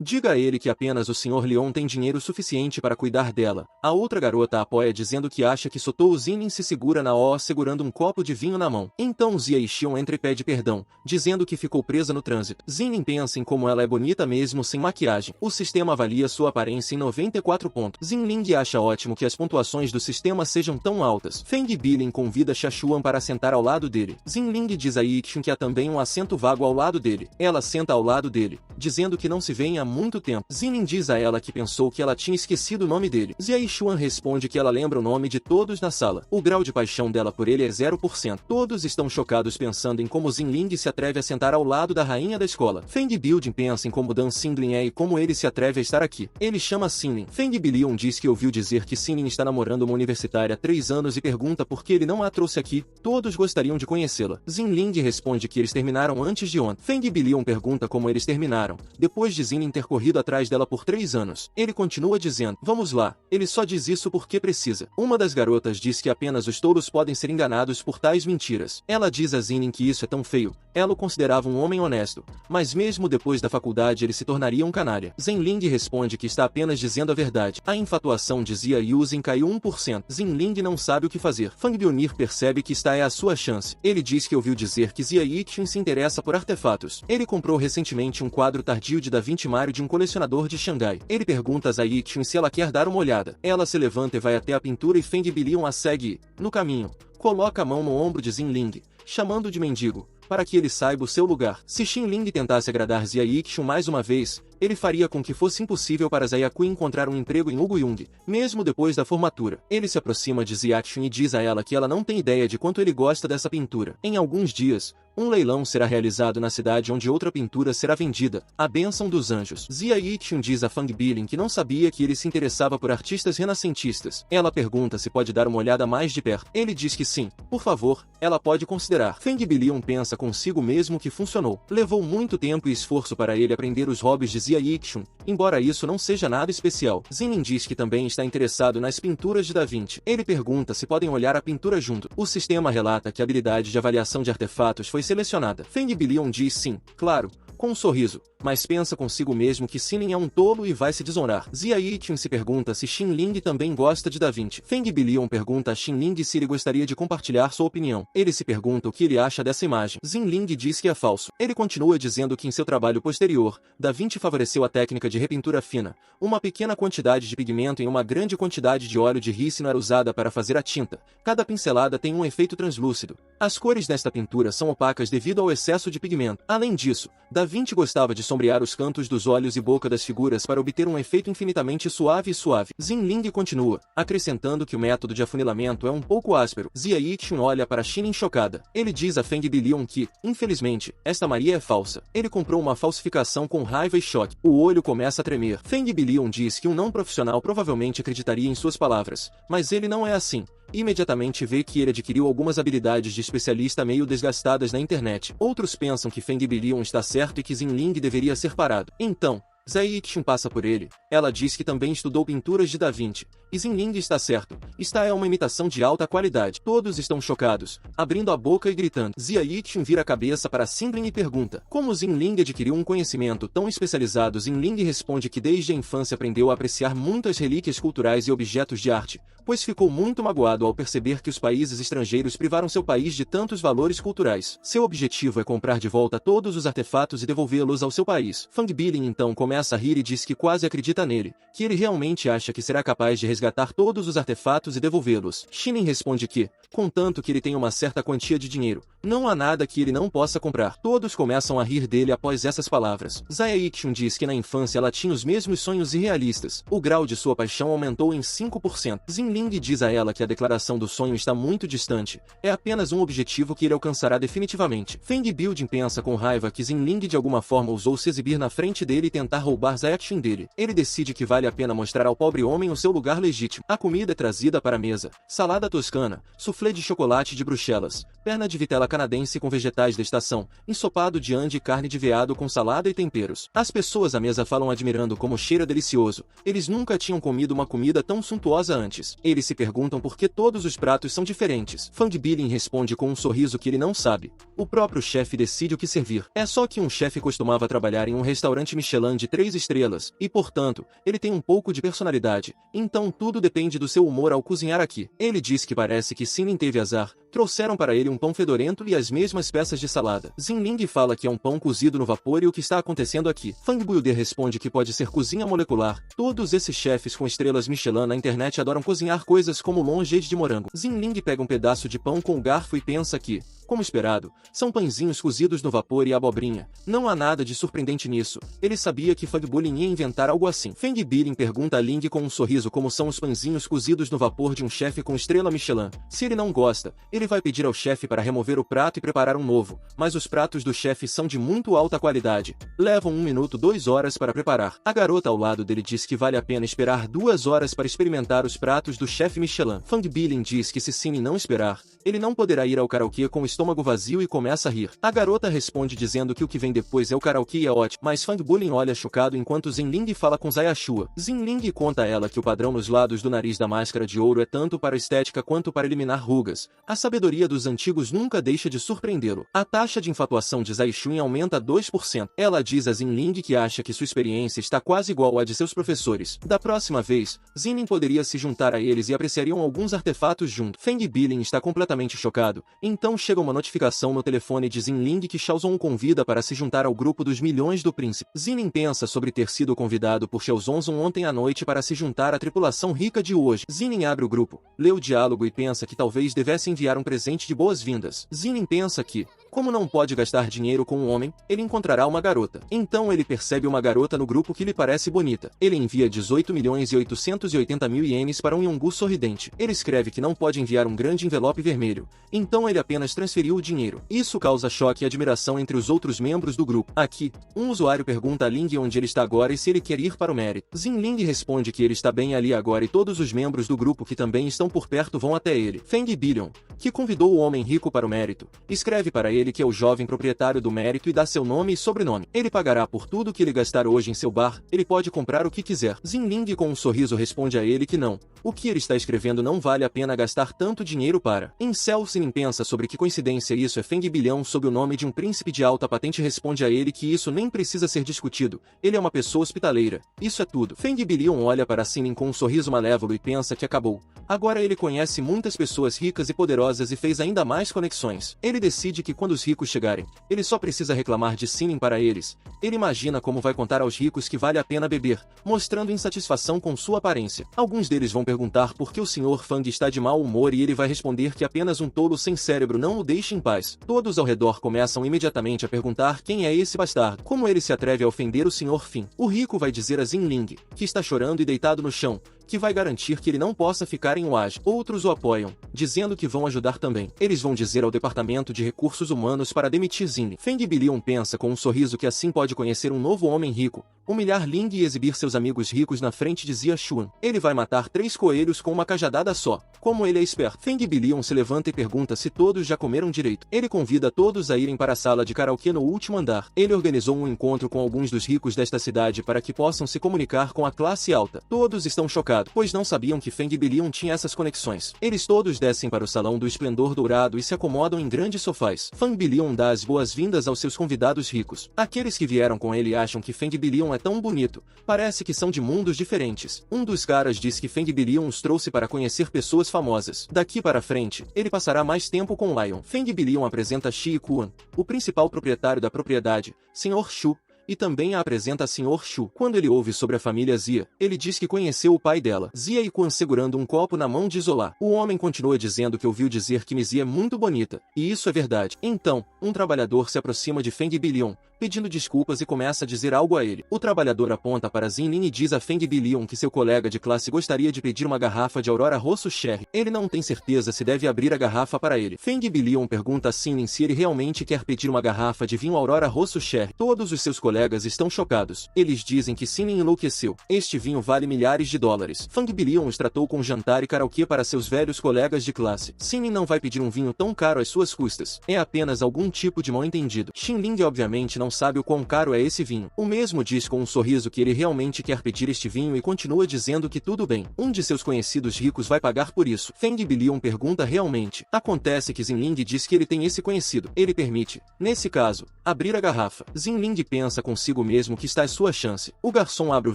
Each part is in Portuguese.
Diga a ele que apenas o Sr. Leon tem dinheiro suficiente para cuidar dela. A outra garota a apoia dizendo que acha que Sotou Zinin se segura na segurando um copo de vinho na mão. Então Zia Xion entra e pede perdão, dizendo que ficou presa no trânsito. Zinin pensa em como ela é bonita mesmo sem maquiagem. O sistema avalia sua aparência em 94 pontos. Xinling acha ótimo que as pontuações do sistema sejam tão altas. Feng Bilin convida Xiaxuan para sentar ao lado dele. Xinling diz a Yixian que há também um assento vago ao lado dele. Ela senta ao lado dele, dizendo que não se vêem há muito tempo. Xinin diz a ela que pensou que ela tinha esquecido o nome dele. Zia Xuan responde que ela lembra o nome de todos na sala. O grau de paixão dela por ele é 0%. Todos estão chocados pensando em como Xinling se atreve a sentar ao lado da rainha da escola. Feng Building pensa em como Dan Xinling é e como ele se atreve a estar aqui. Ele chama Xinling. Feng Bilion diz que ouviu dizer que Xinling está namorando uma universitária há 3 anos e pergunta por que ele não a trouxe aqui. Todos gostariam de conhecê-la. Xinling responde que eles terminaram antes de ontem. Feng Bilion pergunta como eles terminaram, depois de Xinling ter corrido atrás dela por 3 anos. Ele continua dizendo, vamos lá, ele só diz isso porque precisa. Uma das garotas diz que apenas os touros podem ser enganados por tais mentiras. Ela diz a Xinling que isso é tão feio. Ela o considerava um homem honesto, mas mesmo depois da faculdade ele se tornaria um canalha. Xinling responde que está apenas dizendo a verdade. A infatuação de Zia Yuzin caiu 1%. Xinling não sabe o que fazer. Fang Bionir percebe que esta é a sua chance. Ele diz que ouviu dizer que Zia Yixian se interessa por artefatos. Ele comprou recentemente um quadro tardio de Da Vinci Mario de um colecionador de Xangai. Ele pergunta a Zia Yixian se ela quer dar uma olhada. Ela se levanta e vai até a pintura e Feng Bilion a segue. No caminho, coloca a mão no ombro de Xinling, chamando de mendigo, para que ele saiba o seu lugar. Se Xinling tentasse agradar Zia Yixian mais uma vez, ele faria com que fosse impossível para Zia Kui encontrar um emprego em Ugyong, mesmo depois da formatura. Ele se aproxima de Zia Yixian e diz a ela que ela não tem ideia de quanto ele gosta dessa pintura. Em alguns dias, um leilão será realizado na cidade onde outra pintura será vendida, A Bênção dos Anjos. Zia Yixian diz a Fang Bilin que não sabia que ele se interessava por artistas renascentistas. Ela pergunta se pode dar uma olhada mais de perto. Ele diz que sim, por favor, ela pode considerar. Feng Bilion pensa consigo mesmo que funcionou. Levou muito tempo e esforço para ele aprender os hobbies de Zia Yixian, embora isso não seja nada especial. Xinling diz que também está interessado nas pinturas de Da Vinci. Ele pergunta se podem olhar a pintura junto. O sistema relata que a habilidade de avaliação de artefatos foi selecionada. Feng Bilion diz sim, claro, com um sorriso, mas pensa consigo mesmo que Xinling é um tolo e vai se desonrar. Zia Yixian se pergunta se Xinling também gosta de Da Vinci. Feng Bilion pergunta a Xinling se ele gostaria de compartilhar sua opinião. Ele se pergunta o que ele acha dessa imagem. Xinling diz que é falso. Ele continua dizendo que em seu trabalho posterior, Da Vinci favoreceu a técnica de repintura fina. Uma pequena quantidade de pigmento em uma grande quantidade de óleo de rícino era usada para fazer a tinta. Cada pincelada tem um efeito translúcido. As cores desta pintura são opacas devido ao excesso de pigmento. Além disso, Da Vinci gostava de sombrear os cantos dos olhos e boca das figuras para obter um efeito infinitamente suave. Xinling continua, acrescentando que o método de afunilamento é um pouco áspero. Zia Yixian olha para Xinling chocada. Ele diz a Feng Bilion que, infelizmente, esta Maria é falsa. Ele comprou uma falsificação com raiva e choque. O olho começa a tremer. Feng Bilion diz que um não profissional provavelmente acreditaria em suas palavras, mas ele não é assim. Imediatamente vê que ele adquiriu algumas habilidades de especialista meio desgastadas na internet. Outros pensam que Feng Bilion está certo e que Xinling deveria ser parado. Então, Zia Yixian passa por ele. Ela diz que também estudou pinturas de Da Vinci. E Xinling está certo. Esta é uma imitação de alta qualidade. Todos estão chocados, abrindo a boca e gritando. Zia Yixian vira a cabeça para Xinling e pergunta como Xinling adquiriu um conhecimento tão especializado. Xinling responde que desde a infância aprendeu a apreciar muitas relíquias culturais e objetos de arte, pois ficou muito magoado ao perceber que os países estrangeiros privaram seu país de tantos valores culturais. Seu objetivo é comprar de volta todos os artefatos e devolvê-los ao seu país. Fang Bilin então começa a rir e diz que quase acredita nele, que ele realmente acha que será capaz de resgatar todos os artefatos e devolvê-los. Xinling responde que, contanto que ele tenha uma certa quantia de dinheiro, não há nada que ele não possa comprar. Todos começam a rir dele após essas palavras. Zia Yixian diz que na infância ela tinha os mesmos sonhos irrealistas. O grau de sua paixão aumentou em 5%. Xinling diz a ela que a declaração do sonho está muito distante. É apenas um objetivo que ele alcançará definitivamente. Feng Building pensa com raiva que Xinling de alguma forma ousou se exibir na frente dele e tentar roubar Zia Yixian dele. Ele decide que vale a pena mostrar ao pobre homem o seu lugar legítimo. A comida é trazida para a mesa: salada toscana, soufflé de chocolate de Bruxelas, perna de vitela canadense com vegetais da estação, ensopado de ande e carne de veado com salada e temperos. As pessoas à mesa falam admirando como cheira delicioso. Eles nunca tinham comido uma comida tão suntuosa antes. Eles se perguntam por que todos os pratos são diferentes. Fang Bilin responde com um sorriso que ele não sabe. O próprio chefe decide o que servir. É só que um chefe costumava trabalhar em um restaurante Michelin de 3 estrelas, e portanto, ele tem um pouco de personalidade. Então tudo depende do seu humor ao cozinhar aqui. Ele diz que parece que Sinin teve azar. Trouxeram para ele um pão fedorento e as mesmas peças de salada. Xinling fala que é um pão cozido no vapor e o que está acontecendo aqui. Fang Builder responde que pode ser cozinha molecular. Todos esses chefes com estrelas Michelin na internet adoram cozinhar coisas como longeade de morango. Xinling pega um pedaço de pão com o garfo e pensa que, como esperado, são pãezinhos cozidos no vapor e abobrinha. Não há nada de surpreendente nisso. Ele sabia que Fang Bulin ia inventar algo assim. Feng Bilin pergunta a Ling com um sorriso como são os pãezinhos cozidos no vapor de um chefe com estrela Michelin. Se ele não gosta, ele vai pedir ao chefe para remover o prato e preparar um novo, mas os pratos do chefe são de muito alta qualidade. Levam 1 minuto 2 horas para preparar. A garota ao lado dele diz que vale a pena esperar 2 horas para experimentar os pratos do chefe Michelin. Fang Bilin diz que se Sinin não esperar, ele não poderá ir ao karaokê com o estômago vazio e começa a rir. A garota responde dizendo que o que vem depois é o karaokê e é ótimo, mas Fang Bulin olha chocado enquanto Xinling fala com Zayashua. Xinling conta a ela que o padrão nos lados do nariz da máscara de ouro é tanto para estética quanto para eliminar rugas. A sabedoria dos antigos nunca deixa de surpreendê-lo. A taxa de infatuação de Zayashun aumenta 2%. Ela diz a Xinling que acha que sua experiência está quase igual à de seus professores. Da próxima vez, Xinin poderia se juntar a eles e apreciariam alguns artefatos junto. Feng Bilin está completamente chocado. Então chega uma notificação no telefone de Xinling que Xiaozong o convida para se juntar ao grupo dos milhões do príncipe. Xinin pensa sobre ter sido convidado por Xiaozong ontem à noite para se juntar à tripulação rica de hoje. Xinin abre o grupo, lê o diálogo e pensa que talvez devesse enviar um presente de boas-vindas. Xinin pensa que, como não pode gastar dinheiro com um homem, ele encontrará uma garota. Então ele percebe uma garota no grupo que lhe parece bonita. Ele envia 18.880.000 ienes para um Yongu sorridente. Ele escreve que não pode enviar um grande envelope vermelho. Então ele apenas transferiu o dinheiro. Isso causa choque e admiração entre os outros membros do grupo. Aqui, um usuário pergunta a Ling onde ele está agora e se ele quer ir para o mérito. Xinling responde que ele está bem ali agora e todos os membros do grupo que também estão por perto vão até ele. Feng Billion, que convidou o homem rico para o mérito, escreve para ele que é o jovem proprietário do mérito e dá seu nome e sobrenome. Ele pagará por tudo que ele gastar hoje em seu bar, ele pode comprar o que quiser. Xinling com um sorriso responde a ele que não. O que ele está escrevendo não vale a pena gastar tanto dinheiro para. Em Cell Sinin pensa sobre que coincidência isso é. Feng Bilhão sob o nome de um príncipe de alta patente responde a ele que isso nem precisa ser discutido. Ele é uma pessoa hospitaleira. Isso é tudo. Feng Bilhão olha para Sinin com um sorriso malévolo e pensa que acabou. Agora ele conhece muitas pessoas ricas e poderosas e fez ainda mais conexões. Ele decide que quando os ricos chegarem, ele só precisa reclamar de Sinin para eles. Ele imagina como vai contar aos ricos que vale a pena beber, mostrando insatisfação com sua aparência. Alguns deles vão perguntar por que o Sr. Fang está de mau humor e ele vai responder que apenas um tolo sem cérebro não o deixa em paz. Todos ao redor começam imediatamente a perguntar quem é esse bastardo. Como ele se atreve a ofender o Sr. Fin? O rico vai dizer a Xinling, que está chorando e deitado no chão, que vai garantir que ele não possa ficar em Oage. Outros o apoiam, dizendo que vão ajudar também. Eles vão dizer ao Departamento de Recursos Humanos para demitir Xinling. Feng Billion pensa com um sorriso que assim pode conhecer um novo homem rico, humilhar Ling e exibir seus amigos ricos na frente de Zia Xuan. Ele vai matar 3 coelhos com uma cajadada só. Como ele é esperto, Feng Billion se levanta e pergunta se todos já comeram direito. Ele convida todos a irem para a sala de karaokê no último andar. Ele organizou um encontro com alguns dos ricos desta cidade para que possam se comunicar com a classe alta. Todos estão chocados, pois não sabiam que Feng Billion tinha essas conexões. Eles todos descem para o salão do esplendor dourado e se acomodam em grandes sofás. Feng Billion dá as boas-vindas aos seus convidados ricos. Aqueles que vieram com ele acham que Feng Billion é tão bonito. Parece que são de mundos diferentes. Um dos caras diz que Feng Billion os trouxe para conhecer pessoas famosas. Daqui para frente, ele passará mais tempo com Lion. Feng Billion apresenta Shi Kuan, o principal proprietário da propriedade, Sr. Shu, e também a apresenta a Sr. Shu. Quando ele ouve sobre a família Zia, ele diz que conheceu o pai dela. Zia e Quan segurando um copo na mão de Zola. O homem continua dizendo que ouviu dizer que Zia é muito bonita. E isso é verdade. Então, um trabalhador se aproxima de Feng Billion, pedindo desculpas e começa a dizer algo a ele. O trabalhador aponta para Zinlin e diz a Feng Bilion que seu colega de classe gostaria de pedir uma garrafa de Aurora Rosso Sherry. Ele não tem certeza se deve abrir a garrafa para ele. Feng Bilion pergunta a Zinlin se ele realmente quer pedir uma garrafa de vinho Aurora Rosso Sherry. Todos os seus colegas estão chocados. Eles dizem que Zinlin enlouqueceu. Este vinho vale milhares de dólares. Feng Bilion os tratou com jantar e karaokê para seus velhos colegas de classe. Zinlin não vai pedir um vinho tão caro às suas custas. É apenas algum tipo de mal-entendido. Xinling obviamente não sabe o quão caro é esse vinho. O mesmo diz com um sorriso que ele realmente quer pedir este vinho e continua dizendo que tudo bem. Um de seus conhecidos ricos vai pagar por isso. Feng Bilion pergunta realmente. Acontece que Zinling diz que ele tem esse conhecido. Ele permite, nesse caso, abrir a garrafa. Zinling pensa consigo mesmo que está à sua chance. O garçom abre o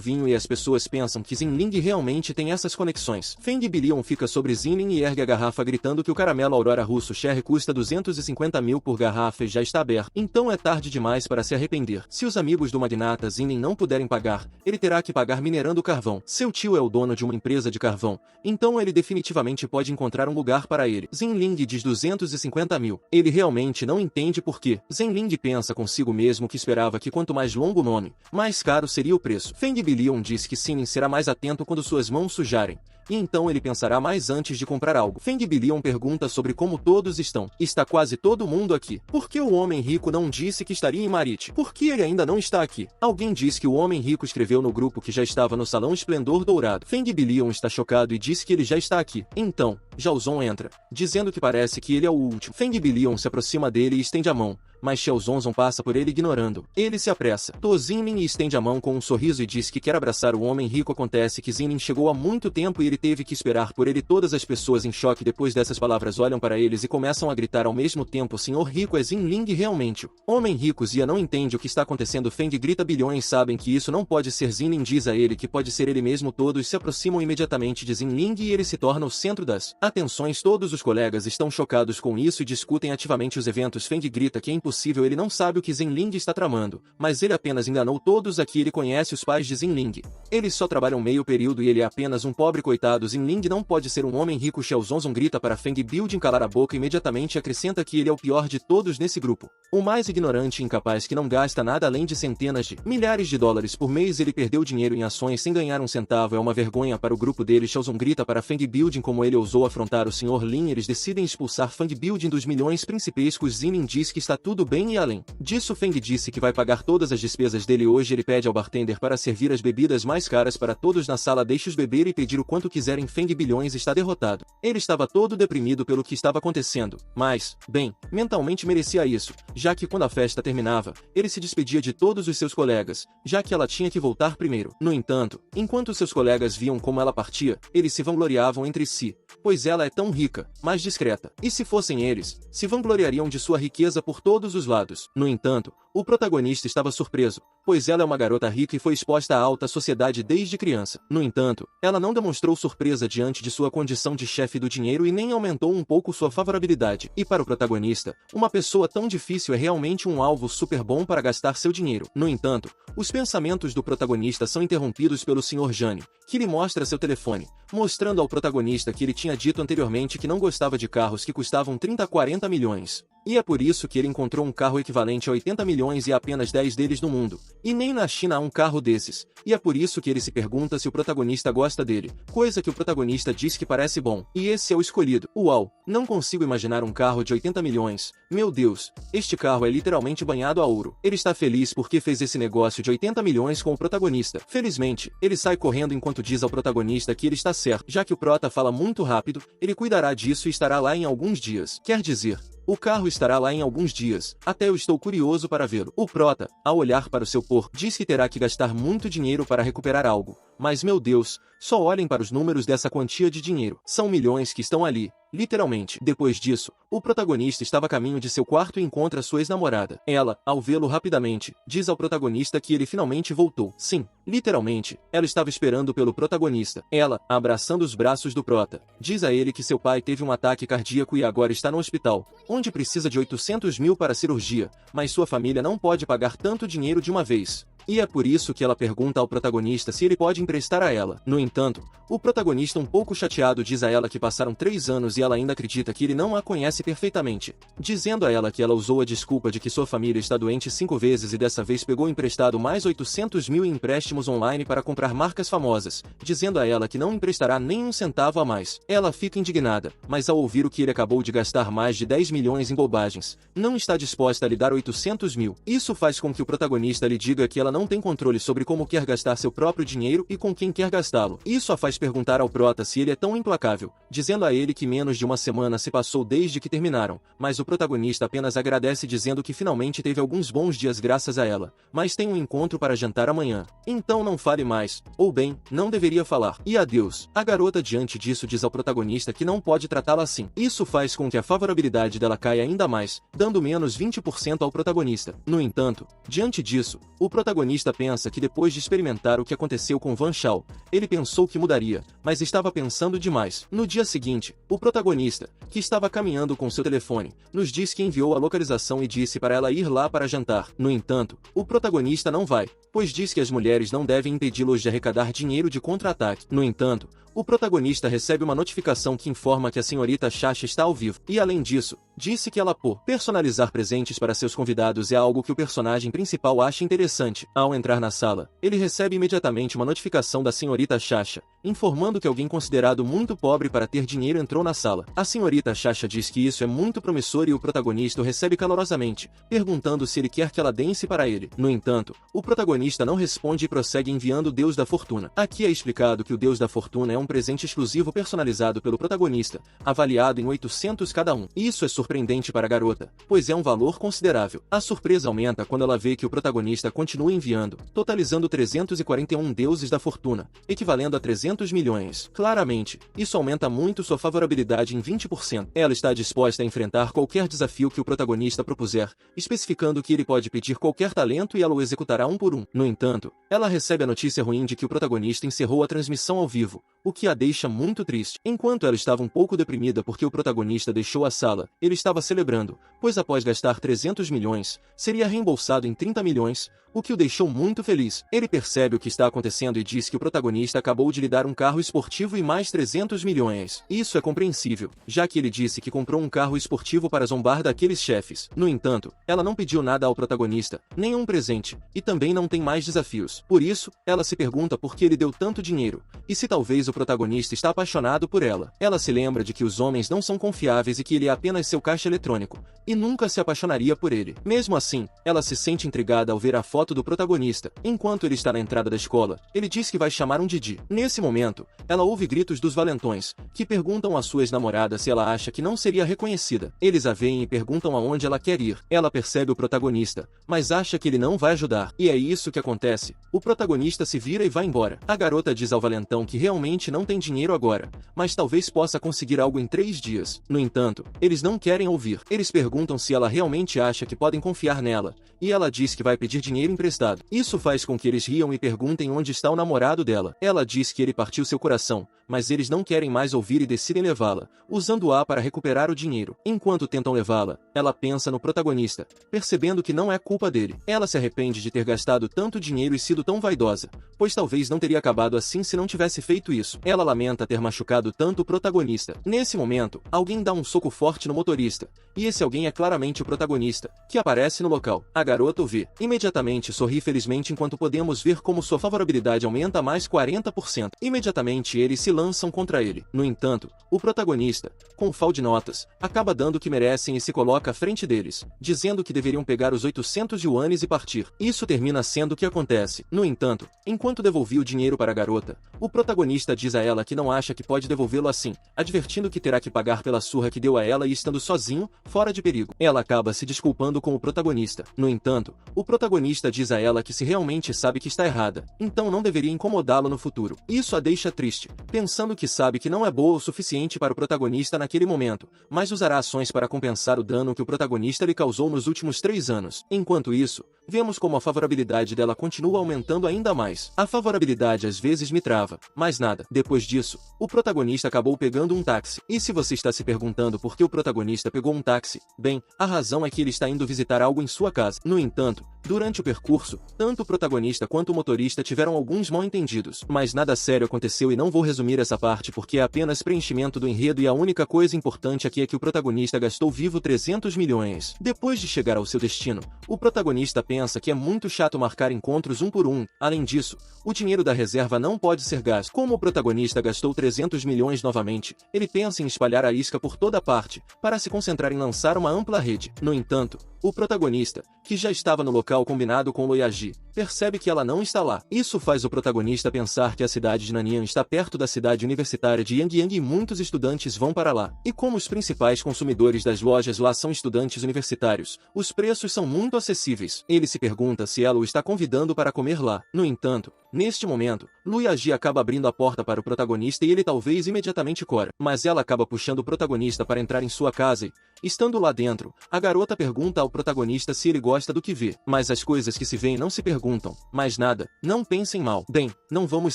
vinho e as pessoas pensam que Zinling realmente tem essas conexões. Feng Bilion fica sobre Zinling e ergue a garrafa gritando que o caramelo Aurora Russo Sherry custa 250 mil por garrafa e já está aberto. Então é tarde demais para se arrepender. Se os amigos do magnata Zinlin não puderem pagar, ele terá que pagar minerando carvão. Seu tio é o dono de uma empresa de carvão, então ele definitivamente pode encontrar um lugar para ele. Zinling diz 250 mil. Ele realmente não entende por quê. Zinling pensa consigo mesmo que esperava que quanto mais longo o nome, mais caro seria o preço. Feng Bilion diz que Zinlin será mais atento quando suas mãos sujarem. E então ele pensará mais antes de comprar algo. Feng Bilion pergunta sobre como todos estão. Está quase todo mundo aqui. Por que o homem rico não disse que estaria em Marit? Por que ele ainda não está aqui? Alguém diz que o homem rico escreveu no grupo que já estava no salão Esplendor Dourado. Feng Bilion está chocado e diz que ele já está aqui. Então, Xiaozong entra, dizendo que parece que ele é o último. Feng Bilion se aproxima dele e estende a mão, mas Xiaozong passa por ele ignorando. Ele se apressa. Zinlin estende a mão com um sorriso e diz que quer abraçar o homem rico. Acontece que Zinlin chegou há muito tempo e ele teve que esperar por ele. Todas as pessoas em choque depois dessas palavras olham para eles e começam a gritar ao mesmo tempo. O senhor rico é Zinling realmente. Homem rico Zia não entende o que está acontecendo. Feng grita. Bilhões sabem que isso não pode ser. Zinlin diz a ele que pode ser ele mesmo. Todos se aproximam imediatamente de Zinling e ele se torna o centro das atenções. Todos os colegas estão chocados com isso e discutem ativamente os eventos. Feng grita que é impossível. Ele não sabe o que Zinling está tramando, mas ele apenas enganou todos aqui. Ele conhece os pais de Zinling. Eles só trabalham meio período e ele é apenas um pobre coitado. Zinling não pode ser um homem rico. Xiaozong grita para Feng Bilion calar a boca. Imediatamente acrescenta que ele é o pior de todos nesse grupo. O mais ignorante e incapaz que não gasta nada além de centenas de milhares de dólares por mês. Ele perdeu dinheiro em ações sem ganhar um centavo. É uma vergonha para o grupo dele. Xiaozong grita para Feng Bilion como ele ousou afrontar o Sr. Lin. Eles decidem expulsar Feng Bilion dos milhões principescos. Zinling diz que está tudo bem e além disso Feng disse que vai pagar todas as despesas dele hoje. Ele pede ao bartender para servir as bebidas mais caras para todos na sala. Deixe-os beber e pedir o quanto quiserem. Feng Bilion está derrotado. Ele estava todo deprimido pelo que estava acontecendo, mas, bem, mentalmente merecia isso, já que quando a festa terminava, ele se despedia de todos os seus colegas, já que ela tinha que voltar primeiro. No entanto, enquanto seus colegas viam como ela partia, eles se vangloriavam entre si, pois ela é tão rica, mas discreta. E se fossem eles, se vangloriariam de sua riqueza por todos os lados. No entanto, o protagonista estava surpreso, pois ela é uma garota rica e foi exposta à alta sociedade desde criança. No entanto, ela não demonstrou surpresa diante de sua condição de chefe do dinheiro e nem aumentou um pouco sua favorabilidade. E para o protagonista, uma pessoa tão difícil é realmente um alvo super bom para gastar seu dinheiro. No entanto, os pensamentos do protagonista são interrompidos pelo Sr. Jane, que lhe mostra seu telefone, mostrando ao protagonista que ele tinha dito anteriormente que não gostava de carros que custavam 30 a 40 milhões. E é por isso que ele encontrou um carro equivalente a 80 milhões e apenas 10 deles no mundo. E nem na China há um carro desses. E é por isso que ele se pergunta se o protagonista gosta dele, coisa que o protagonista diz que parece bom. E esse é o escolhido. Uau, não consigo imaginar um carro de 80 milhões. Meu Deus, este carro é literalmente banhado a ouro. Ele está feliz porque fez esse negócio de 80 milhões com o protagonista. Felizmente, ele sai correndo enquanto diz ao protagonista que ele está certo. Já que o prota fala muito rápido, ele cuidará disso e estará lá em alguns dias. Quer dizer, o carro estará lá em alguns dias. Até eu estou curioso para vê-lo. O prota, ao olhar para o seu porco, diz que terá que gastar muito dinheiro para recuperar algo. Mas meu Deus, só olhem para os números dessa quantia de dinheiro. São milhões que estão ali, literalmente. Depois disso, o protagonista estava a caminho de seu quarto e encontra sua ex-namorada. Ela, ao vê-lo rapidamente, diz ao protagonista que ele finalmente voltou. Sim, literalmente, ela estava esperando pelo protagonista. Ela, abraçando os braços do prota, diz a ele que seu pai teve um ataque cardíaco e agora está no hospital, onde precisa de 800 mil para a cirurgia, mas sua família não pode pagar tanto dinheiro de uma vez. E é por isso que ela pergunta ao protagonista se ele pode emprestar a ela. No entanto, O protagonista, um pouco chateado, diz a ela que passaram 3 anos e ela ainda acredita que ele não a conhece perfeitamente, dizendo a ela que ela usou a desculpa de que sua família está doente 5 vezes e dessa vez pegou emprestado mais 800 mil em empréstimos online para comprar marcas famosas, dizendo a ela que não emprestará nem um centavo a mais. Ela fica indignada, mas ao ouvir o que ele acabou de gastar mais de 10 milhões em bobagens, não está disposta a lhe dar 800 mil. Isso faz com que o protagonista lhe diga que ela não tem controle sobre como quer gastar seu próprio dinheiro e com quem quer gastá-lo. Isso a faz perguntar ao prota se ele é tão implacável, dizendo a ele que menos de uma semana se passou desde que terminaram, mas o protagonista apenas agradece dizendo que finalmente teve alguns bons dias graças a ela, mas tem um encontro para jantar amanhã. Então não fale mais, ou bem, não deveria falar. E adeus. A garota diante disso diz ao protagonista que não pode tratá-la assim. Isso faz com que a favorabilidade dela caia ainda mais, dando menos 20% ao protagonista. No entanto, diante disso, o protagonista pensa que depois de experimentar o que aconteceu com Van Shaw, ele pensou que mudaria, mas estava pensando demais. No dia seguinte, o protagonista, que estava caminhando com seu telefone, nos diz que enviou a localização e disse para ela ir lá para jantar. No entanto, o protagonista não vai, pois diz que as mulheres não devem impedi-los de arrecadar dinheiro de contra-ataque. No entanto, o protagonista recebe uma notificação que informa que a senhorita Chacha está ao vivo, e além disso, disse que ela por personalizar presentes para seus convidados é algo que o personagem principal acha interessante. Ao entrar na sala, ele recebe imediatamente uma notificação da senhorita Chacha, informando que alguém considerado muito pobre para ter dinheiro entrou na sala. A senhorita Chacha diz que isso é muito promissor e o protagonista o recebe calorosamente, perguntando se ele quer que ela dance para ele. No entanto, o protagonista não responde e prossegue enviando o Deus da Fortuna. Aqui é explicado que o Deus da Fortuna é um presente exclusivo personalizado pelo protagonista, avaliado em 800 cada um. Isso é surpreendente para a garota, pois é um valor considerável. A surpresa aumenta quando ela vê que o protagonista continua enviando, totalizando 341 deuses da fortuna, equivalendo a 300 milhões. Claramente, isso aumenta muito sua favorabilidade em 20%. Ela está disposta a enfrentar qualquer desafio que o protagonista propuser, especificando que ele pode pedir qualquer talento e ela o executará um por um. No entanto, ela recebe a notícia ruim de que o protagonista encerrou a transmissão ao vivo, o que a deixa muito triste. Enquanto ela estava um pouco deprimida porque o protagonista deixou a sala, ele estava celebrando, pois após gastar 300 milhões, seria reembolsado em 30 milhões, o que o deixou muito feliz. Ele percebe o que está acontecendo e diz que o protagonista acabou de lhe dar um carro esportivo e mais 300 milhões. Isso é compreensível, já que ele disse que comprou um carro esportivo para zombar daqueles chefes. No entanto, ela não pediu nada ao protagonista, nenhum presente, e também não tem mais desafios. Por isso, ela se pergunta por que ele deu tanto dinheiro, e se talvez o protagonista está apaixonado por ela. Ela se lembra de que os homens não são confiáveis e que ele é apenas seu caixa eletrônico, e nunca se apaixonaria por ele. Mesmo assim, ela se sente intrigada ao ver a foto do protagonista. Enquanto ele está na entrada da escola, ele diz que vai chamar um Didi. Nesse momento, ela ouve gritos dos valentões, que perguntam à sua ex-namorada se ela acha que não seria reconhecida. Eles a veem e perguntam aonde ela quer ir. Ela percebe o protagonista, mas acha que ele não vai ajudar. E é isso que acontece. O protagonista se vira e vai embora. A garota diz ao valentão que realmente não tem dinheiro agora, mas talvez possa conseguir algo em 3 dias. No entanto, eles não querem ouvir. Eles perguntam se ela realmente acha que podem confiar nela, e ela diz que vai pedir dinheiro emprestado. Isso faz com que eles riam e perguntem onde está o namorado dela. Ela diz que ele partiu seu coração, mas eles não querem mais ouvir e decidem levá-la, usando-a para recuperar o dinheiro. Enquanto tentam levá-la, ela pensa no protagonista, percebendo que não é culpa dele. Ela se arrepende de ter gastado tanto dinheiro e sido tão vaidosa, pois talvez não teria acabado assim se não tivesse feito isso. Ela lamenta ter machucado tanto o protagonista. Nesse momento, alguém dá um soco forte no motorista, e esse alguém é claramente o protagonista, que aparece no local. A garota o vê. Imediatamente sorri felizmente enquanto podemos ver como sua favorabilidade aumenta mais 40%. Imediatamente eles se lançam contra ele. No entanto, o protagonista, com fall de notas, acaba dando o que merecem e se coloca à frente deles, dizendo que deveriam pegar os 800 yuanes e partir. Isso termina sendo o que acontece. No entanto, enquanto devolvia o dinheiro para a garota, o protagonista diz a ela que não acha que pode devolvê-lo assim, advertindo que terá que pagar pela surra que deu a ela e estando sozinho, fora de perigo. Ela acaba se desculpando com o protagonista. No entanto, o protagonista diz a ela que se realmente sabe que está errada, então não deveria incomodá-lo no futuro. Isso a deixa triste, pensando que sabe que não é boa o suficiente para o protagonista naquele momento, mas usará ações para compensar o dano que o protagonista lhe causou nos últimos 3 anos. Enquanto isso, vemos como a favorabilidade dela continua aumentando ainda mais. A favorabilidade às vezes me trava, mas nada. Depois disso, o protagonista acabou pegando um táxi. E se você está se perguntando por que o protagonista pegou um táxi, bem, a razão é que ele está indo visitar algo em sua casa. No entanto, durante o percurso, tanto o protagonista quanto o motorista tiveram alguns mal-entendidos. Mas nada sério aconteceu e não vou resumir essa parte porque é apenas preenchimento do enredo e a única coisa importante aqui é que o protagonista gastou vivo 300 milhões. Depois de chegar ao seu destino, o protagonista pensa que é muito chato marcar encontros um por um. Além disso, o dinheiro da reserva não pode ser gasto. Como o protagonista gastou 300 milhões novamente, ele pensa em espalhar a isca por toda parte, para se concentrar em lançar uma ampla rede. No entanto, o protagonista, que já estava no local combinado com Luyaji, percebe que ela não está lá. Isso faz o protagonista pensar que a cidade de Nanyang está perto da cidade universitária de Yangyang e muitos estudantes vão para lá. E como os principais consumidores das lojas lá são estudantes universitários, os preços são muito acessíveis. Ele se pergunta se ela o está convidando para comer lá. No entanto, neste momento, Luyaji acaba abrindo a porta para o protagonista e ele talvez imediatamente cora. Mas ela acaba puxando o protagonista para entrar em sua casa e, estando lá dentro, a garota pergunta ao protagonista se ele gosta do que vê. Mas as coisas que se veem não se perguntam. Mais nada. Não pensem mal. Bem, não vamos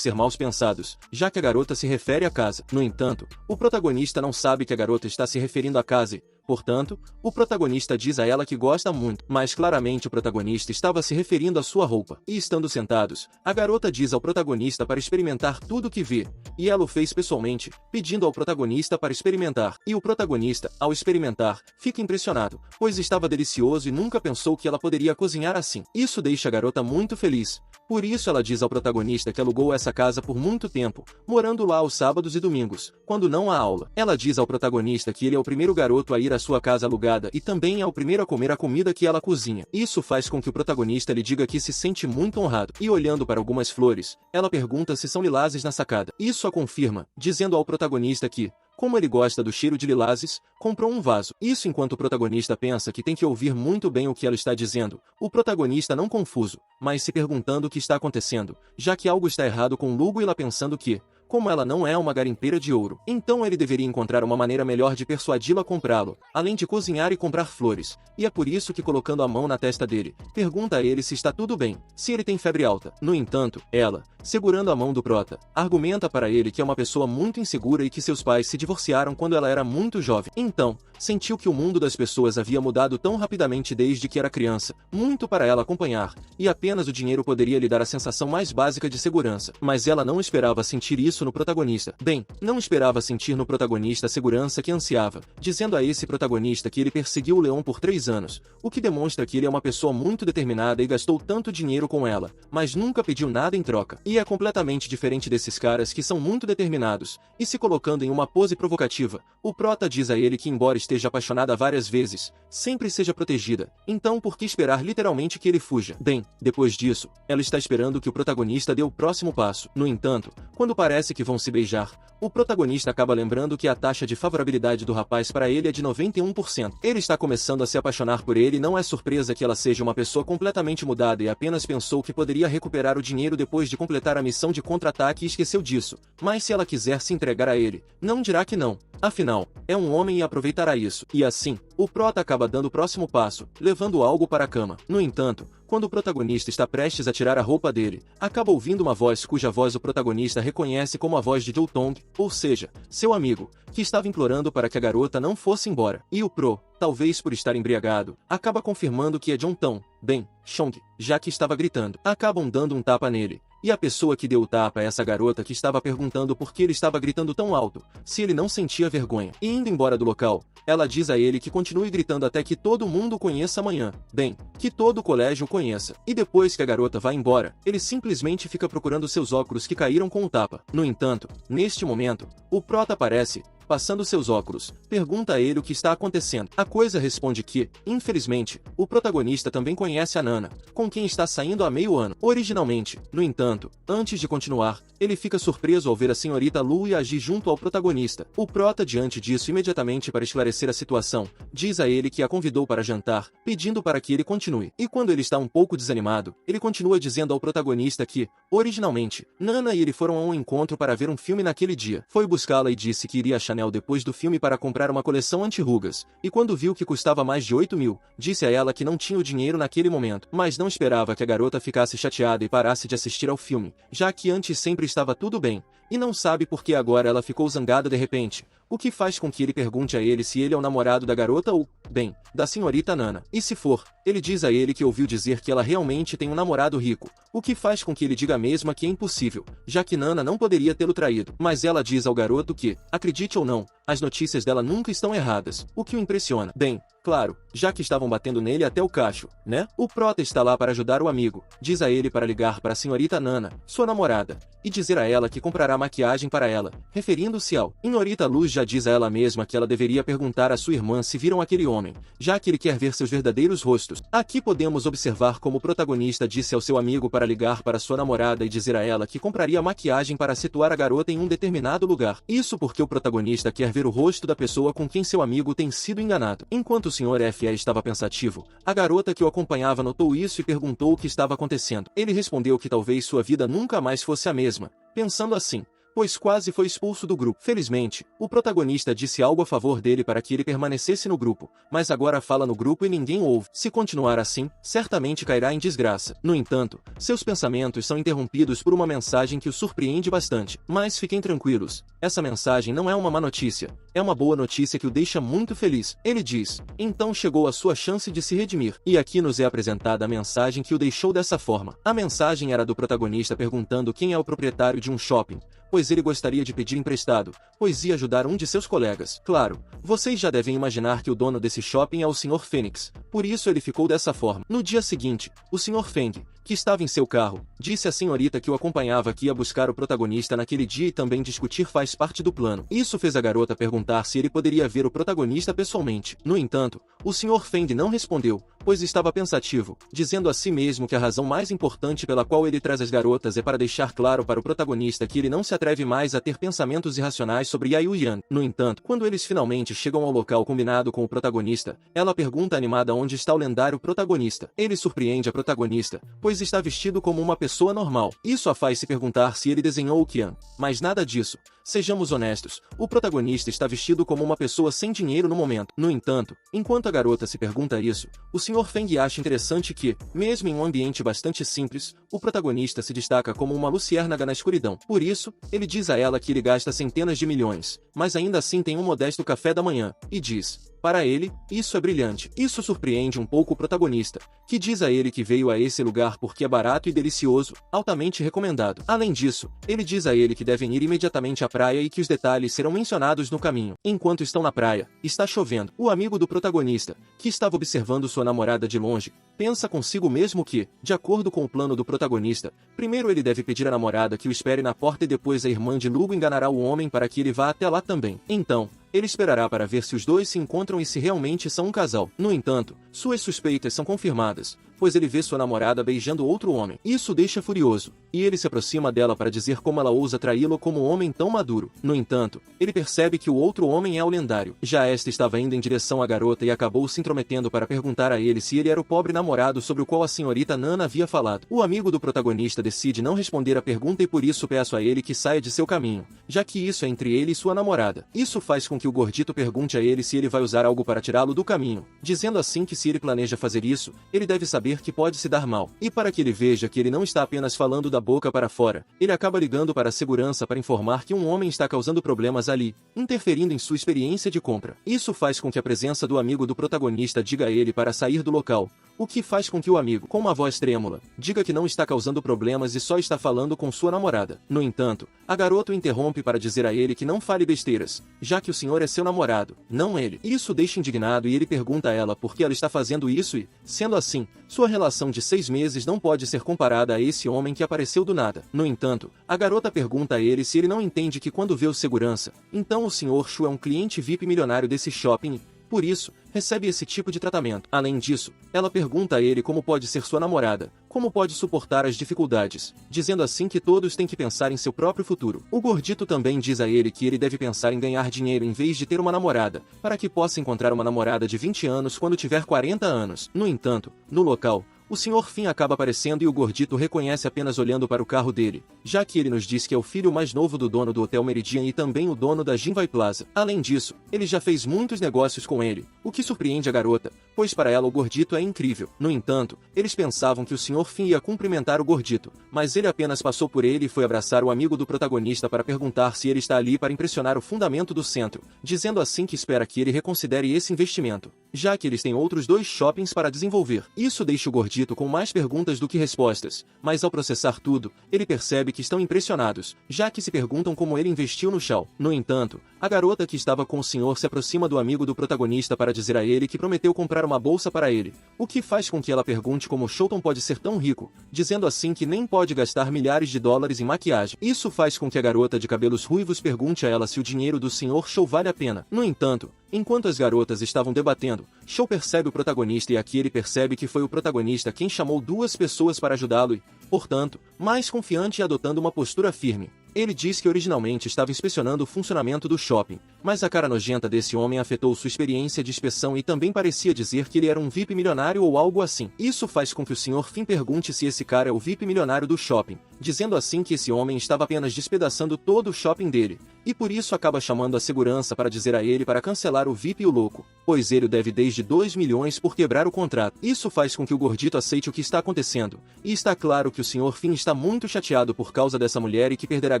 ser maus pensados, já que a garota se refere à casa. No entanto, o protagonista não sabe que a garota está se referindo à casa e, portanto, o protagonista diz a ela que gosta muito, mas claramente o protagonista estava se referindo à sua roupa. E estando sentados, a garota diz ao protagonista para experimentar tudo o que vê, e ela o fez pessoalmente, pedindo ao protagonista para experimentar. E o protagonista, ao experimentar, fica impressionado, pois estava delicioso e nunca pensou que ela poderia cozinhar assim. Isso deixa a garota muito feliz. Por isso ela diz ao protagonista que alugou essa casa por muito tempo, morando lá aos sábados e domingos, quando não há aula. Ela diz ao protagonista que ele é o primeiro garoto a ir à sua casa alugada e também é o primeiro a comer a comida que ela cozinha. Isso faz com que o protagonista lhe diga que se sente muito honrado. E olhando para algumas flores, ela pergunta se são lilazes na sacada. Isso a confirma, dizendo ao protagonista que, como ele gosta do cheiro de lilazes, comprou um vaso. Isso enquanto o protagonista pensa que tem que ouvir muito bem o que ela está dizendo. O protagonista não confuso, mas se perguntando o que está acontecendo, já que algo está errado com Lugo e lá pensando que, como ela não é uma garimpeira de ouro, então ele deveria encontrar uma maneira melhor de persuadi-la a comprá-lo, além de cozinhar e comprar flores. E é por isso que colocando a mão na testa dele, pergunta a ele se está tudo bem, se ele tem febre alta. No entanto, ela, segurando a mão do prota, argumenta para ele que é uma pessoa muito insegura e que seus pais se divorciaram quando ela era muito jovem. Então, sentiu que o mundo das pessoas havia mudado tão rapidamente desde que era criança, muito para ela acompanhar, e apenas o dinheiro poderia lhe dar a sensação mais básica de segurança. Mas ela não esperava sentir isso no protagonista. Bem, não esperava sentir no protagonista a segurança que ansiava, dizendo a esse protagonista que ele perseguiu o leão por 3 anos, o que demonstra que ele é uma pessoa muito determinada e gastou tanto dinheiro com ela, mas nunca pediu nada em troca. E é completamente diferente desses caras que são muito determinados, e se colocando em uma pose provocativa, o prota diz a ele que embora esteja apaixonada várias vezes, sempre seja protegida, então por que esperar literalmente que ele fuja? Bem, depois disso, ela está esperando que o protagonista dê o próximo passo. No entanto, quando parece que vão se beijar, o protagonista acaba lembrando que a taxa de favorabilidade do rapaz para ele é de 91%. Ele está começando a se apaixonar por ele e não é surpresa que ela seja uma pessoa completamente mudada e apenas pensou que poderia recuperar o dinheiro depois de completar a missão de contra-ataque e esqueceu disso. Mas se ela quiser se entregar a ele, não dirá que não. Afinal, é um homem e aproveitará isso. E assim, o prota acaba dando o próximo passo, levando algo para a cama. No entanto, quando o protagonista está prestes a tirar a roupa dele, acaba ouvindo uma voz cuja voz o protagonista reconhece como a voz de Joe Tong, ou seja, seu amigo, que estava implorando para que a garota não fosse embora. E o Pro, talvez por estar embriagado, acaba confirmando que é John Tong, bem, Chong, já que estava gritando. Acabam dando um tapa nele. E a pessoa que deu o tapa é essa garota que estava perguntando por que ele estava gritando tão alto, se ele não sentia vergonha. E indo embora do local, ela diz a ele que continue gritando até que todo mundo conheça amanhã. Bem, que todo o colégio o conheça. E depois que a garota vai embora, ele simplesmente fica procurando seus óculos que caíram com o tapa. No entanto, neste momento, o prota aparece, passando seus óculos, pergunta a ele o que está acontecendo. A coisa responde que, infelizmente, o protagonista também conhece a Nana, com quem está saindo há meio ano. Originalmente, no entanto, antes de continuar, ele fica surpreso ao ver a senhorita Lu e agir junto ao protagonista. O prota, diante disso, imediatamente para esclarecer a situação, diz a ele que a convidou para jantar, pedindo para que ele continue. E quando ele está um pouco desanimado, ele continua dizendo ao protagonista que, originalmente, Nana e ele foram a um encontro para ver um filme naquele dia. Foi buscá-la e disse que iria a Chanel anel depois do filme para comprar uma coleção anti-rugas, e quando viu que custava mais de 8.000, disse a ela que não tinha o dinheiro naquele momento, mas não esperava que a garota ficasse chateada e parasse de assistir ao filme, já que antes sempre estava tudo bem, e não sabe por que agora ela ficou zangada de repente, o que faz com que ele pergunte a ele se ele é o namorado da garota ou, bem, da senhorita Nana. E se for, ele diz a ele que ouviu dizer que ela realmente tem um namorado rico, o que faz com que ele diga mesmo que é impossível, já que Nana não poderia tê-lo traído. Mas ela diz ao garoto que, acredite ou não, as notícias dela nunca estão erradas, o que o impressiona. Bem, claro, já que estavam batendo nele até o cacho, né? O prota está lá para ajudar o amigo, diz a ele para ligar para a senhorita Nana, sua namorada, e dizer a ela que comprará maquiagem para ela, referindo-se ao Senhorita Luz já diz a ela mesma que ela deveria perguntar à sua irmã se viram aquele homem, já que ele quer ver seus verdadeiros rostos. Aqui podemos observar como o protagonista disse ao seu amigo para ligar para sua namorada e dizer a ela que compraria maquiagem para situar a garota em um determinado lugar. Isso porque o protagonista quer ver o rosto da pessoa com quem seu amigo tem sido enganado. Enquanto o Sr. F.E. estava pensativo, a garota que o acompanhava notou isso e perguntou o que estava acontecendo. Ele respondeu que talvez sua vida nunca mais fosse a mesma, pensando assim, pois quase foi expulso do grupo. Felizmente, o protagonista disse algo a favor dele para que ele permanecesse no grupo, mas agora fala no grupo e ninguém ouve. Se continuar assim, certamente cairá em desgraça. No entanto, seus pensamentos são interrompidos por uma mensagem que o surpreende bastante. Mas fiquem tranquilos, essa mensagem não é uma má notícia, é uma boa notícia que o deixa muito feliz. Ele diz, então chegou a sua chance de se redimir. E aqui nos é apresentada a mensagem que o deixou dessa forma. A mensagem era do protagonista perguntando quem é o proprietário de um shopping, pois ele gostaria de pedir emprestado, pois ia ajudar um de seus colegas. Claro, vocês já devem imaginar que o dono desse shopping é o Sr. Fênix, por isso ele ficou dessa forma. No dia seguinte, o Sr. Feng, que estava em seu carro, disse à senhorita que o acompanhava que ia buscar o protagonista naquele dia e também discutir faz parte do plano. Isso fez a garota perguntar se ele poderia ver o protagonista pessoalmente. No entanto, o Sr. Feng não respondeu, pois estava pensativo, dizendo a si mesmo que a razão mais importante pela qual ele traz as garotas é para deixar claro para o protagonista que ele não se atreve mais a ter pensamentos irracionais sobre Yayu Yan. No entanto, quando eles finalmente chegam ao local combinado com o protagonista, ela pergunta animada onde está o lendário protagonista. Ele surpreende a protagonista, pois está vestido como uma pessoa normal. Isso a faz se perguntar se ele desenhou o Qian, mas nada disso. Sejamos honestos, o protagonista está vestido como uma pessoa sem dinheiro no momento. No entanto, enquanto a garota se pergunta isso, o Sr. Feng acha interessante que, mesmo em um ambiente bastante simples, o protagonista se destaca como uma luciérnaga na escuridão. Por isso, ele diz a ela que ele gasta centenas de milhões, mas ainda assim tem um modesto café da manhã, e diz, para ele, isso é brilhante. Isso surpreende um pouco o protagonista, que diz a ele que veio a esse lugar porque é barato e delicioso, altamente recomendado. Além disso, ele diz a ele que devem ir imediatamente à praia e que os detalhes serão mencionados no caminho. Enquanto estão na praia, está chovendo. O amigo do protagonista, que estava observando sua namorada de longe, pensa consigo mesmo que, de acordo com o plano do protagonista, primeiro ele deve pedir à namorada que o espere na porta e depois a irmã de Lugo enganará o homem para que ele vá até lá também. Então, ele esperará para ver se os dois se encontram e se realmente são um casal. No entanto, suas suspeitas são confirmadas, pois ele vê sua namorada beijando outro homem. Isso o deixa furioso, e ele se aproxima dela para dizer como ela ousa traí-lo como um homem tão maduro. No entanto, ele percebe que o outro homem é o lendário. Já esta estava indo em direção à garota e acabou se intrometendo para perguntar a ele se ele era o pobre namorado sobre o qual a senhorita Nana havia falado. O amigo do protagonista decide não responder a pergunta e por isso peço a ele que saia de seu caminho, já que isso é entre ele e sua namorada. Isso faz com que o gordito pergunte a ele se ele vai usar algo para tirá-lo do caminho, dizendo assim que se ele planeja fazer isso, ele deve saber que pode se dar mal. E para que ele veja que ele não está apenas falando da boca para fora, ele acaba ligando para a segurança para informar que um homem está causando problemas ali, interferindo em sua experiência de compra. Isso faz com que a presença do amigo do protagonista diga a ele para sair do local, o que faz com que o amigo, com uma voz trêmula, diga que não está causando problemas e só está falando com sua namorada. No entanto, a garota o interrompe para dizer a ele que não fale besteiras, já que o senhor é seu namorado, não ele. Isso o deixa indignado e ele pergunta a ela por que ela está fazendo isso e, sendo assim, sua relação de 6 meses não pode ser comparada a esse homem que apareceu do nada. No entanto, a garota pergunta a ele se ele não entende que quando vê o segurança, então o Sr. Shu é um cliente VIP milionário desse shopping e, por isso, recebe esse tipo de tratamento. Além disso, ela pergunta a ele como pode ser sua namorada, como pode suportar as dificuldades, dizendo assim que todos têm que pensar em seu próprio futuro. O gordito também diz a ele que ele deve pensar em ganhar dinheiro em vez de ter uma namorada, para que possa encontrar uma namorada de 20 anos quando tiver 40 anos. No entanto, no local, O Sr. Finn acaba aparecendo e o gordito reconhece apenas olhando para o carro dele, já que ele nos diz que é o filho mais novo do dono do Hotel Meridian e também o dono da Jinvai Plaza. Além disso, ele já fez muitos negócios com ele, o que surpreende a garota, pois para ela o gordito é incrível. No entanto, eles pensavam que o Sr. Finn ia cumprimentar o gordito, mas ele apenas passou por ele e foi abraçar o amigo do protagonista para perguntar se ele está ali para impressionar o fundamento do centro, dizendo assim que espera que ele reconsidere esse investimento, já que eles têm outros 2 shoppings para desenvolver. Isso deixa o gordito com mais perguntas do que respostas, mas ao processar tudo, ele percebe que estão impressionados, já que se perguntam como ele investiu no Shao. No entanto, a garota que estava com o senhor se aproxima do amigo do protagonista para dizer a ele que prometeu comprar uma bolsa para ele, o que faz com que ela pergunte como Shouton pode ser tão rico, dizendo assim que nem pode gastar milhares de dólares em maquiagem. Isso faz com que a garota de cabelos ruivos pergunte a ela se o dinheiro do Sr. Shou vale a pena. No entanto, enquanto as garotas estavam debatendo, Shou percebe o protagonista e aqui ele percebe que foi o protagonista quem chamou 2 pessoas para ajudá-lo e, portanto, mais confiante e adotando uma postura firme. Ele diz que originalmente estava inspecionando o funcionamento do shopping, mas a cara nojenta desse homem afetou sua experiência de inspeção e também parecia dizer que ele era um VIP milionário ou algo assim. Isso faz com que o Sr. Finn pergunte se esse cara é o VIP milionário do shopping, dizendo assim que esse homem estava apenas despedaçando todo o shopping dele, e por isso acaba chamando a segurança para dizer a ele para cancelar o VIP e o louco, pois ele o deve desde 2 milhões por quebrar o contrato. Isso faz com que o gordito aceite o que está acontecendo, e está claro que o Sr. Finn está muito chateado por causa dessa mulher e que perderá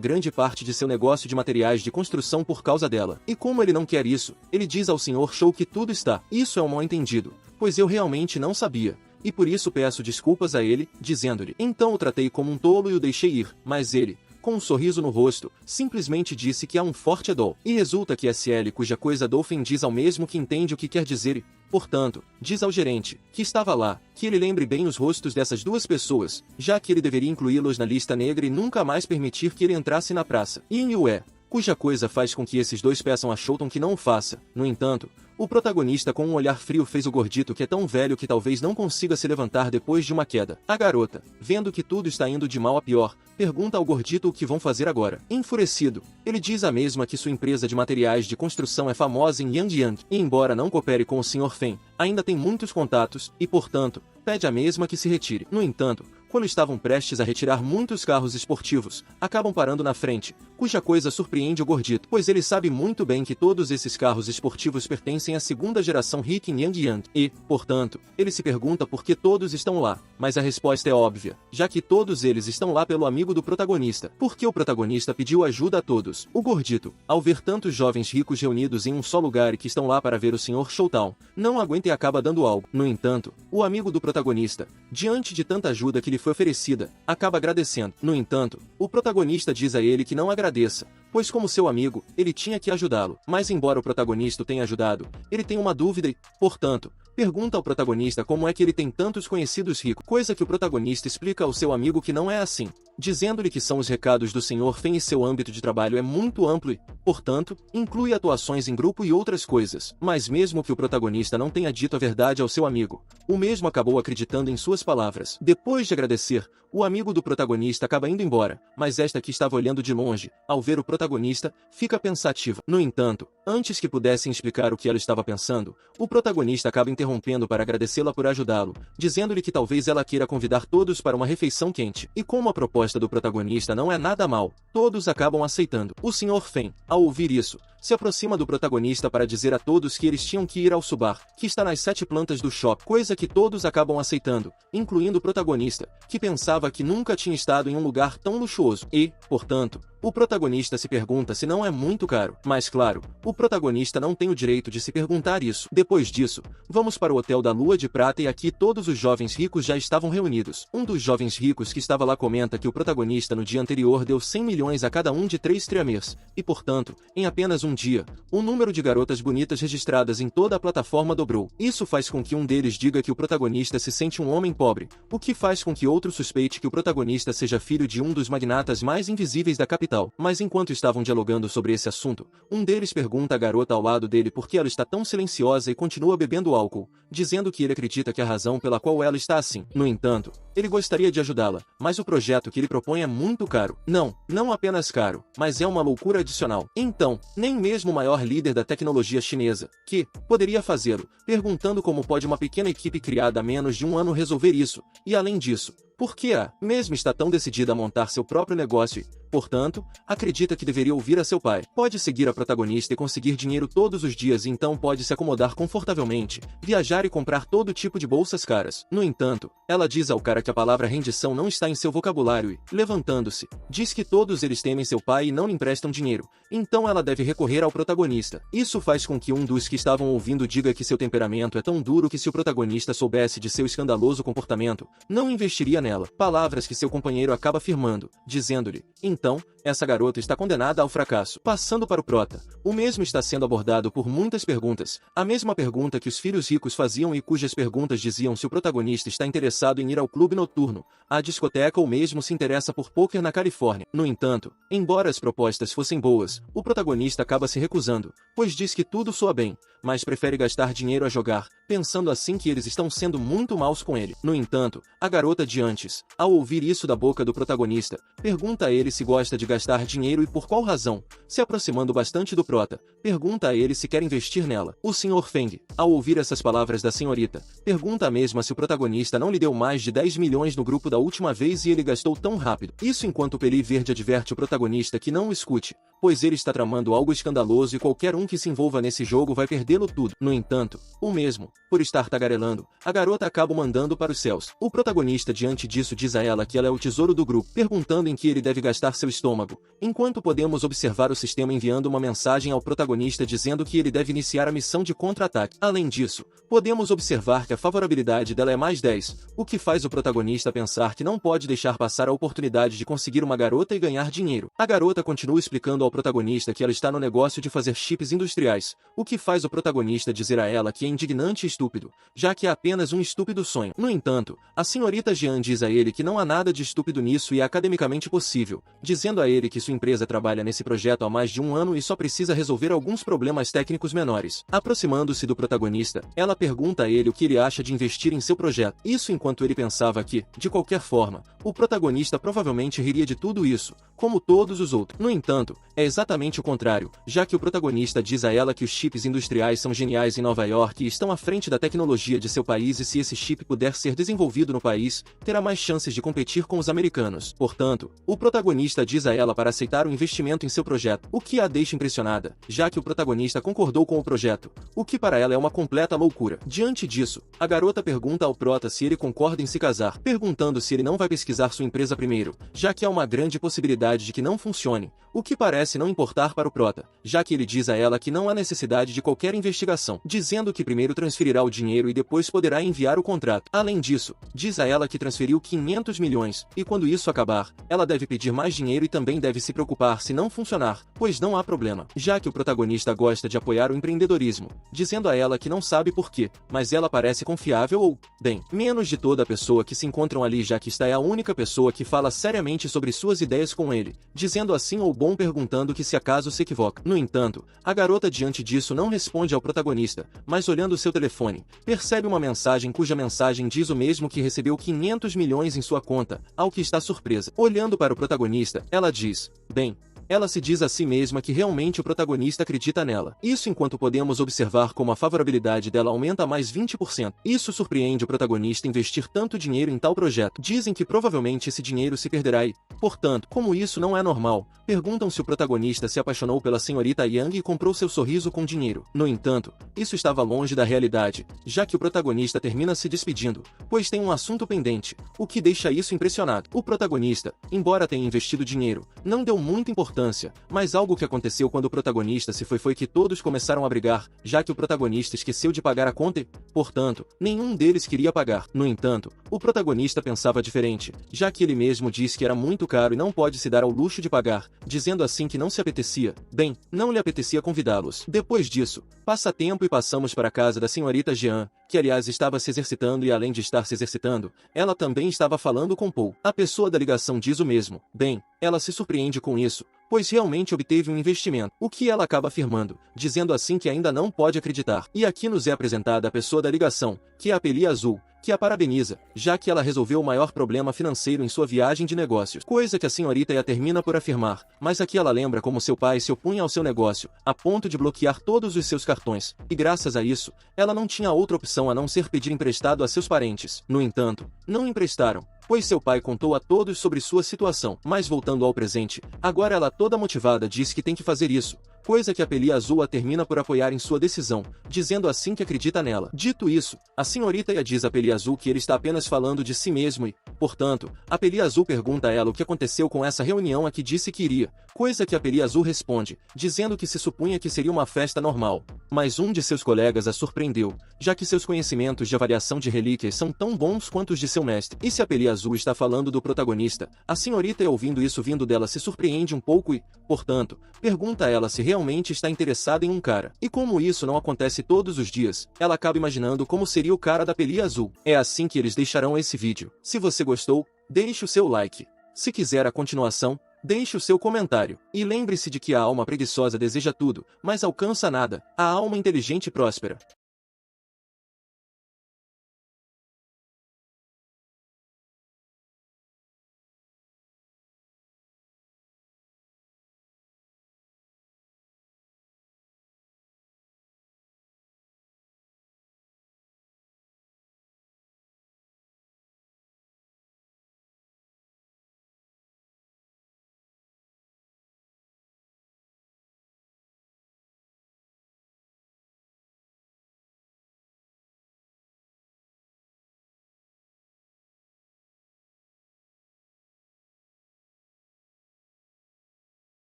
grande parte de seu negócio de materiais de construção por causa dela. E como ele não quer isso, ele diz ao Sr. Shou que tudo está. Isso é um mal-entendido, pois eu realmente não sabia. E por isso peço desculpas a ele, dizendo-lhe. Então o tratei como um tolo e o deixei ir, mas ele, com um sorriso no rosto, simplesmente disse que há um forte Adol. E resulta que SL cuja coisa Dolphin diz ao mesmo que entende o que quer dizer e, portanto, diz ao gerente, que estava lá, que ele lembre bem os rostos dessas 2 pessoas, já que ele deveria incluí-los na lista negra e nunca mais permitir que ele entrasse na praça. E Yue, cuja coisa faz com que esses 2 peçam a Shouton que não o faça. No entanto, o protagonista com um olhar frio fez o gordito que é tão velho que talvez não consiga se levantar depois de uma queda. A garota, vendo que tudo está indo de mal a pior, pergunta ao gordito o que vão fazer agora. Enfurecido, ele diz à mesma que sua empresa de materiais de construção é famosa em Yangyang, e embora não coopere com o Sr. Feng, ainda tem muitos contatos, e portanto, pede à mesma que se retire. No entanto, quando estavam prestes a retirar muitos carros esportivos, acabam parando na frente, cuja coisa surpreende o gordito, pois ele sabe muito bem que todos esses carros esportivos pertencem à 2ª geração rica em Yangyang, e, portanto, ele se pergunta por que todos estão lá, mas a resposta é óbvia, já que todos eles estão lá pelo amigo do protagonista, porque o protagonista pediu ajuda a todos. O gordito, ao ver tantos jovens ricos reunidos em um só lugar e que estão lá para ver o Sr. Shoutown, não aguenta e acaba dando algo. No entanto, o amigo do protagonista, diante de tanta ajuda que lhe foi oferecida, acaba agradecendo. No entanto, o protagonista diz a ele que não agradeça, pois como seu amigo, ele tinha que ajudá-lo. Mas embora o protagonista o tenha ajudado, ele tem uma dúvida e, portanto, pergunta ao protagonista como é que ele tem tantos conhecidos ricos, coisa que o protagonista explica ao seu amigo que não é assim, dizendo-lhe que são os recados do Sr. Feng e seu âmbito de trabalho é muito amplo e, portanto, inclui atuações em grupo e outras coisas. Mas mesmo que o protagonista não tenha dito a verdade ao seu amigo, o mesmo acabou acreditando em suas palavras. Depois de agradecer, o amigo do protagonista acaba indo embora, mas esta que estava olhando de longe, ao ver o protagonista, fica pensativa. No entanto, antes que pudessem explicar o que ela estava pensando, o protagonista acaba interrompendo para agradecê-la por ajudá-lo, dizendo-lhe que talvez ela queira convidar todos para uma refeição quente. E como a proposta do protagonista não é nada mal, todos acabam aceitando. O Sr. Feng, ao ouvir isso, se aproxima do protagonista para dizer a todos que eles tinham que ir ao Subar, que está nas 7 plantas do shopping, coisa que todos acabam aceitando, incluindo o protagonista, que pensava que nunca tinha estado em um lugar tão luxuoso. E, portanto, o protagonista se pergunta se não é muito caro. Mas claro, o protagonista não tem o direito de se perguntar isso. Depois disso, vamos para o Hotel da Lua de Prata e aqui todos os jovens ricos já estavam reunidos. Um dos jovens ricos que estava lá comenta que o protagonista no dia anterior deu 100 milhões a cada um de 3 triamers, e portanto, em apenas um dia, o número de garotas bonitas registradas em toda a plataforma dobrou. Isso faz com que um deles diga que o protagonista se sente um homem pobre, o que faz com que outro suspeite que o protagonista seja filho de um dos magnatas mais invisíveis da capital. Mas enquanto estavam dialogando sobre esse assunto, um deles pergunta à garota ao lado dele por que ela está tão silenciosa e continua bebendo álcool, dizendo que ele acredita que a razão pela qual ela está assim. No entanto, ele gostaria de ajudá-la, mas o projeto que ele propõe é muito caro. Não apenas caro, mas é uma loucura adicional. Então, nem mesmo o maior líder da tecnologia chinesa, que poderia fazê-lo, perguntando como pode uma pequena equipe criada há menos de um ano resolver isso, e além disso, por que a mesma está tão decidida a montar seu próprio negócio e, portanto, acredita que deveria ouvir a seu pai. Pode seguir a protagonista e conseguir dinheiro todos os dias e então pode se acomodar confortavelmente, viajar e comprar todo tipo de bolsas caras. No entanto, ela diz ao cara que a palavra rendição não está em seu vocabulário e, levantando-se, diz que todos eles temem seu pai e não lhe emprestam dinheiro, então ela deve recorrer ao protagonista. Isso faz com que um dos que estavam ouvindo diga que seu temperamento é tão duro que se o protagonista soubesse de seu escandaloso comportamento, não investiria nela. Palavras que seu companheiro acaba afirmando, dizendo-lhe, então, essa garota está condenada ao fracasso. Passando para o prota, o mesmo está sendo abordado por muitas perguntas, a mesma pergunta que os filhos ricos faziam e cujas perguntas diziam se o protagonista está interessado em ir ao clube noturno, à discoteca ou mesmo se interessa por pôquer na Califórnia. No entanto, embora as propostas fossem boas, o protagonista acaba se recusando, pois diz que tudo soa bem, mas prefere gastar dinheiro a jogar, pensando assim que eles estão sendo muito maus com ele. No entanto, a garota de antes, ao ouvir isso da boca do protagonista, pergunta a ele se gosta de gastar dinheiro e por qual razão, se aproximando bastante do prota, pergunta a ele se quer investir nela. O Sr. Feng, ao ouvir essas palavras da senhorita, pergunta a mesma se o protagonista não lhe deu mais de 10 milhões no grupo da última vez e ele gastou tão rápido. Isso enquanto o Peli Verde adverte o protagonista que não o escute, pois ele está tramando algo escandaloso e qualquer um que se envolva nesse jogo vai perdê-lo tudo. No entanto, o mesmo, por estar tagarelando, a garota acaba o mandando para os céus. O protagonista diante disso diz a ela que ela é o tesouro do grupo, perguntando em que ele deve gastar seu estômago, enquanto podemos observar o sistema enviando uma mensagem ao protagonista dizendo que ele deve iniciar a missão de contra-ataque. Além disso, podemos observar que a favorabilidade dela é mais 10, o que faz o protagonista pensar que não pode deixar passar a oportunidade de conseguir uma garota e ganhar dinheiro. A garota continua explicando ao protagonista que ela está no negócio de fazer chips industriais, o que faz o protagonista dizer a ela que é indignante e estúpido, já que é apenas um estúpido sonho. No entanto, a senhorita Jean diz a ele que não há nada de estúpido nisso e é academicamente possível, dizendo a ele que sua empresa trabalha nesse projeto há mais de um ano e só precisa resolver alguns problemas técnicos menores. Aproximando-se do protagonista, ela pergunta a ele o que ele acha de investir em seu projeto. Isso enquanto ele pensava que, de qualquer forma, o protagonista provavelmente riria de tudo isso, como todos os outros. No entanto, é exatamente o contrário, já que o protagonista diz a ela que os chips industriais são geniais em Nova York e estão à frente da tecnologia de seu país e se esse chip puder ser desenvolvido no país, terá mais chances de competir com os americanos. Portanto, o protagonista diz a ela para aceitar o investimento em seu projeto, o que a deixa impressionada, já que o protagonista concordou com o projeto, o que para ela é uma completa loucura. Diante disso, a garota pergunta ao prota se ele concorda em se casar, perguntando se ele não vai pesquisar sua empresa primeiro, já que há uma grande possibilidade de que não funcione, o que parece não importar para o prota, já que ele diz a ela que não há necessidade de qualquer investigação, dizendo que primeiro transferirá o dinheiro e depois poderá enviar o contrato. Além disso, diz a ela que transferiu 500 milhões, e quando isso acabar, ela deve pedir mais dinheiro e também deve se preocupar se não funcionar, pois não há problema, já que o protagonista gosta de apoiar o empreendedorismo, dizendo a ela que não sabe por quê, mas ela parece confiável ou, bem, menos de toda a pessoa que se encontram ali, já que esta é a única pessoa que fala seriamente sobre suas ideias com ele, dizendo assim ou bom perguntando que se acaso se equivoca. No entanto, a garota diante disso não responde ao protagonista, mas olhando seu telefone, percebe uma mensagem cuja mensagem diz o mesmo que recebeu 500 milhões em sua conta, ao que está surpresa. Olhando para o protagonista, ela diz, bem, ela se diz a si mesma que realmente o protagonista acredita nela. Isso enquanto podemos observar como a favorabilidade dela aumenta a mais 20%. Isso surpreende o protagonista investir tanto dinheiro em tal projeto. Dizem que provavelmente esse dinheiro se perderá e, portanto, como isso não é normal, perguntam se o protagonista se apaixonou pela senhorita Yang e comprou seu sorriso com dinheiro. No entanto, isso estava longe da realidade, já que o protagonista termina se despedindo, pois tem um assunto pendente, o que deixa isso impressionado. O protagonista, embora tenha investido dinheiro, não deu muita importância, mas algo que aconteceu quando o protagonista se foi que todos começaram a brigar, já que o protagonista esqueceu de pagar a conta e, portanto, nenhum deles queria pagar. No entanto, o protagonista pensava diferente, já que ele mesmo disse que era muito caro e não pode se dar ao luxo de pagar, dizendo assim que não se apetecia, bem, não lhe apetecia convidá-los. Depois disso, passa tempo e passamos para a casa da senhorita Jean, que aliás estava se exercitando e além de estar se exercitando, ela também estava falando com Paul. A pessoa da ligação diz o mesmo, bem, ela se surpreende com isso, pois realmente obteve um investimento, o que ela acaba afirmando, dizendo assim que ainda não pode acreditar. E aqui nos é apresentada a pessoa da ligação, que é a Peli Azul, que a parabeniza, já que ela resolveu o maior problema financeiro em sua viagem de negócios. Coisa que a senhorita Ia termina por afirmar, mas aqui ela lembra como seu pai se opunha ao seu negócio, a ponto de bloquear todos os seus cartões, e graças a isso, ela não tinha outra opção a não ser pedir emprestado a seus parentes. No entanto, não emprestaram, pois seu pai contou a todos sobre sua situação. Mas voltando ao presente, agora ela toda motivada diz que tem que fazer isso, coisa que a Peli Azul a termina por apoiar em sua decisão, dizendo assim que acredita nela. Dito isso, a senhorita Ia diz a Peli Azul que ele está apenas falando de si mesmo e, portanto, a Peli Azul pergunta a ela o que aconteceu com essa reunião a que disse que iria, coisa que a Peli Azul responde, dizendo que se supunha que seria uma festa normal. Mas um de seus colegas a surpreendeu, já que seus conhecimentos de avaliação de relíquias são tão bons quanto os de seu mestre. E se a Peli Azul está falando do protagonista, a senhorita Ia ouvindo isso vindo dela se surpreende um pouco e, portanto, pergunta a ela se realmente está interessada em um cara. E como isso não acontece todos os dias, ela acaba imaginando como seria o cara da Peli Azul. É assim que eles deixarão esse vídeo. Se você gostou, deixe o seu like. Se quiser a continuação, deixe o seu comentário. E lembre-se de que a alma preguiçosa deseja tudo, mas alcança nada. A alma inteligente próspera.